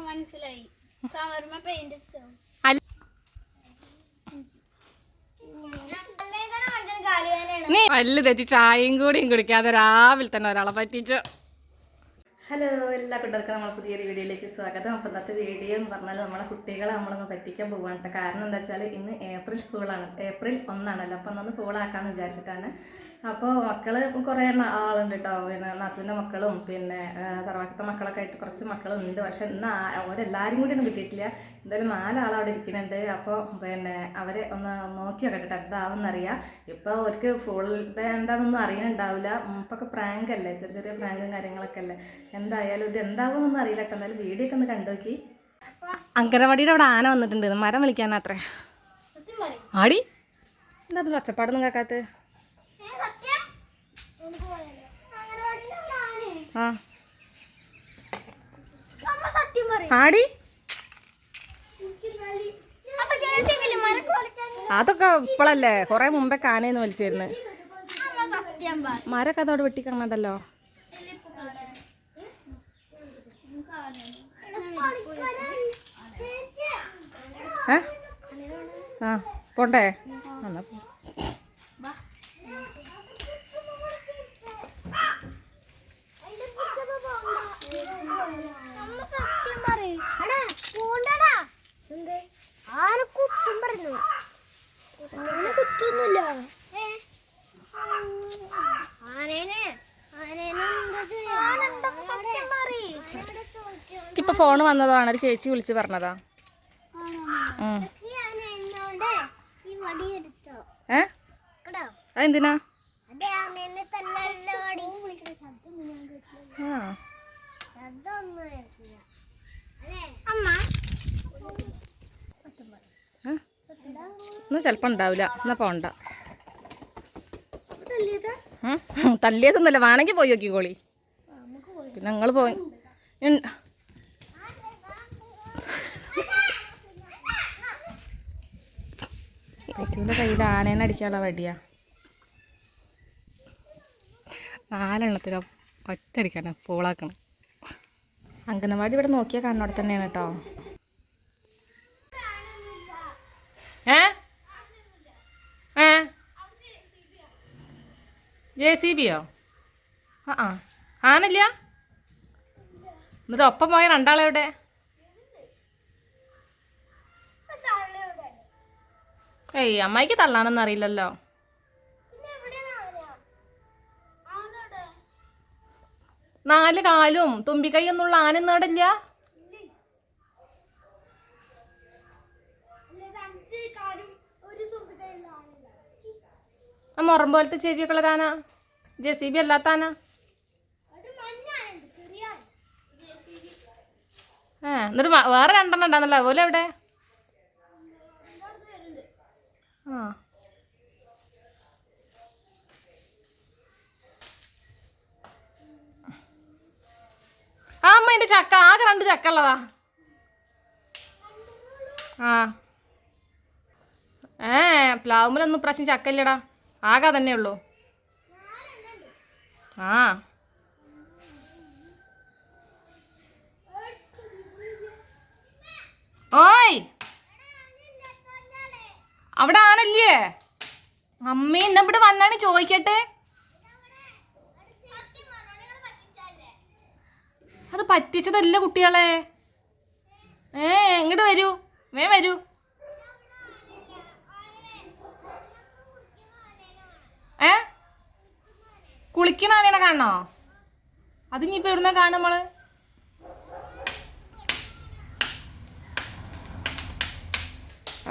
മനസ്സിലായി. നീ പല്ല് തെച്ച് ചായയും കൂടിയും കുടിക്കാതെ രാവിലെ തന്നെ ഒരാളെ പറ്റിച്ചു. ഹലോ, എല്ലാ കുട്ടികൾക്കും നമ്മളെ പുതിയൊരു വീഡിയോയിലേക്ക് സ്വാഗതം. അപ്പം ഇന്നത്തെ വീഡിയോ എന്ന് പറഞ്ഞാൽ നമ്മളെ കുട്ടികളെ നമ്മളൊന്ന് പറ്റിക്കാൻ പോകാൻ കേട്ടോ. കാരണം എന്താ വെച്ചാൽ ഇന്ന് ഏപ്രിൽ 1 അപ്പം ഒന്ന് ഫൂളാക്കാമെന്ന് വിചാരിച്ചിട്ടാണ്. അപ്പോൾ മക്കൾ കുറേ ആളുണ്ട് കേട്ടോ. പിന്നെ നാത്തൂൻ്റെ മക്കളും പിന്നെ തറവാട്ടത്തെ മക്കളൊക്കെ ആയിട്ട് കുറച്ച് മക്കളുണ്ട്. പക്ഷെ ഇന്ന് അവരെല്ലാവരും കൂടി ഒന്നും കിട്ടിയിട്ടില്ല. എന്തായാലും 4 ആൾ അവിടെ ഇരിക്കുന്നുണ്ട്. അപ്പോൾ പിന്നെ അവരെ ഒന്ന് നോക്കി നോക്കട്ടെ എന്താവുമെന്നറിയാം. ഇപ്പോൾ അവർക്ക് ഫുൾ ഡേ എന്താണെന്നൊന്നും അറിയാനുണ്ടാവില്ല. ഇപ്പൊക്കെ പ്രാങ്ക് അല്ലേ, ചെറിയ ചെറിയ പ്രാങ്കും കാര്യങ്ങളൊക്കെ അല്ലേ. എന്തായാലും ഇത് എന്താവുമെന്നൊന്നും അറിയില്ല കേട്ടോ. എന്തായാലും വീഡിയോ ഒക്കെ ഒന്ന് കണ്ടുനോക്കി. അങ്കനവാടിയുടെ അവിടെ ആന വന്നിട്ടുണ്ട്. മരം വിളിക്കാനത്രേ. ആടി എന്താ അതിൽ ഒച്ചപ്പാടൊന്നും കേൾക്കാത്ത? ആ ആടി അതൊക്കെ ഇപ്പോഴല്ലേ, കുറെ മുമ്പേ കാനേന്ന് വലിച്ചിരുന്നു. മരൊക്കെ അതോടെ വെട്ടിക്കണണ്ടല്ലോ. ആ പോണ്ടേ? എന്നാ ഇപ്പൊ ഫോണ് വന്നതാണ്, ഒരു ചേച്ചി വിളിച്ച് പറഞ്ഞതാ. എന്തിനാ? എന്നാ ചെലപ്പോ ഉണ്ടാവില്ല. എന്നാ പോണ്ട. തല്ലിയതൊന്നുമല്ല, വേണമെങ്കിൽ പോയി നോക്കിക്കോളി. പിന്നെ നിങ്ങൾ പോയി ചേച്ചീൻ്റെ കയ്യിൽ ആനേനെ അടിക്കാനുള്ള വടിയാ. 4 എണ്ണത്തിന് ഒറ്റയടിക്കാണ് പൂളാക്കണം. അങ്കനവാടി ഇവിടെ നോക്കിയാൽ കാണുന്നവിടെ തന്നെയാണ് കേട്ടോ. JCB-യോ? ആനില്ല. എന്നിട്ട് ഒപ്പം പോയ 2 ആളെവിടെ? ഏയ് അമ്മായിക്ക് തള്ളാനൊന്നും അറിയില്ലല്ലോ. 4 കാലും തുമ്പിക്കൈ ഒന്നുള്ള ആനൊന്നും അവിടെ ഇല്ല. ആ മുറം പോലത്തെ ചെവിയൊക്കെ ഉള്ളതാന JCB അല്ലാത്താന. എന്നിട്ട് വേറെ 2 എണ്ണം ഉണ്ടാകുന്നല്ലോ, അതുപോലെ എവിടെ? ആ അമ്മ എൻ്റെ ചക്ക ആകെ 2 ചക്ക ഉള്ളതാ. പ്ലാവുമ്മലൊന്നും പ്രാവശ്യം ചക്ക ഇല്ലടാ, ആകെ തന്നെ ഉള്ളൂ. ഓയ് അവിടെ ആനല്ലേ? അമ്മ ഇന്ന ഇവിടെ വന്നാണ് ചോദിക്കട്ടെ. അത് പറ്റിച്ചതല്ല കുട്ടികളെ. ഇങ്ങോട്ട് വരൂ, വരൂ. കുളിക്കണ ആനേനെ കാണണോ? അതിനിപ്പോ എവിടുന്ന കാണും നമ്മള്?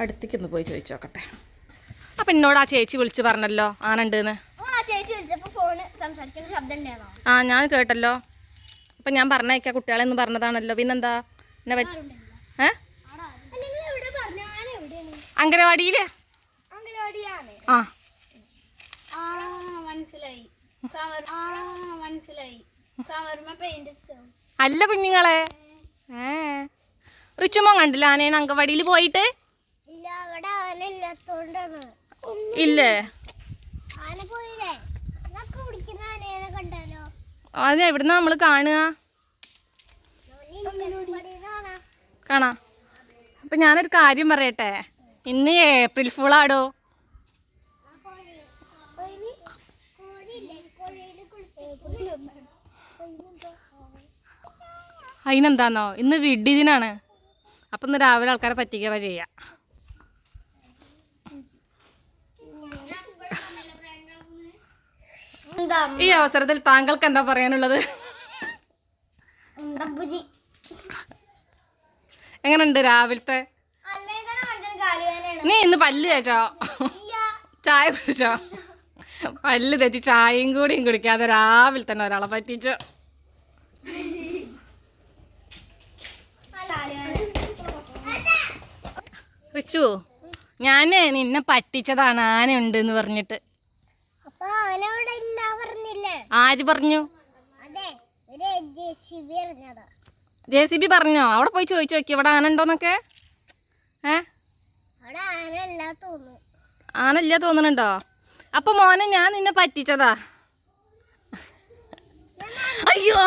അടുത്തേക്കൊന്ന് പോയി ചോദിച്ചു നോക്കട്ടെ. അപ്പൊ എന്നോട് ആ ചേച്ചി വിളിച്ച് പറഞ്ഞല്ലോ ആനണ്ടെന്ന്. ഞാൻ കേട്ടല്ലോ. അപ്പൊ ഞാൻ പറഞ്ഞേക്കാ കുട്ടികളെ ഒന്നും പറഞ്ഞതാണല്ലോ. പിന്നെന്താ അങ്കനവാടിയില്. അല്ല കുഞ്ഞുങ്ങളെ, റിച്ചുമോൻ കണ്ടില്ല ആനേനെ അങ്കവാടിയിൽ പോയിട്ട്? ഇല്ലേ? അത് എവിടുന്ന നമ്മള് കാണുക? കാണാം. അപ്പം ഞാനൊരു കാര്യം പറയട്ടെ, ഇന്ന് ഏപ്രിൽ ഫുള്ളാടോ. അതിനെന്താന്നോ, ഇന്ന് വിഡിദിനാണ്. അപ്പം ഇന്ന് രാവിലെ ആൾക്കാരെ പറ്റിക്കുക ചെയ്യുക. ഈ അവസരത്തിൽ താങ്കൾക്ക് എന്താ പറയാനുള്ളത്? എങ്ങനെയുണ്ട് രാവിലത്തെ? നീ ഇന്ന് പല്ല് തേച്ചോ? ചായ കുടിച്ചോ? പല്ല് തേച്ച് ചായയും കൂടിയും കുടിക്കാതെ രാവിലെ തന്നെ ഒരാളെ പറ്റിച്ചോ. റിച്ചു, ഞാന് നിന്നെ പറ്റിച്ചതാണ്, ആനയുണ്ട് എന്ന് പറഞ്ഞിട്ട്. ആര് പറഞ്ഞു? JCB പറഞ്ഞോ? അവിടെ പോയി ചോദിച്ചു നോക്കി ഇവിടെ ആന ഉണ്ടോന്നൊക്കെ. ആനല്ല തോന്നുന്നുണ്ടോ? അപ്പൊ മോനെ ഞാൻ നിന്നെ പറ്റിച്ചതാ. അയ്യോ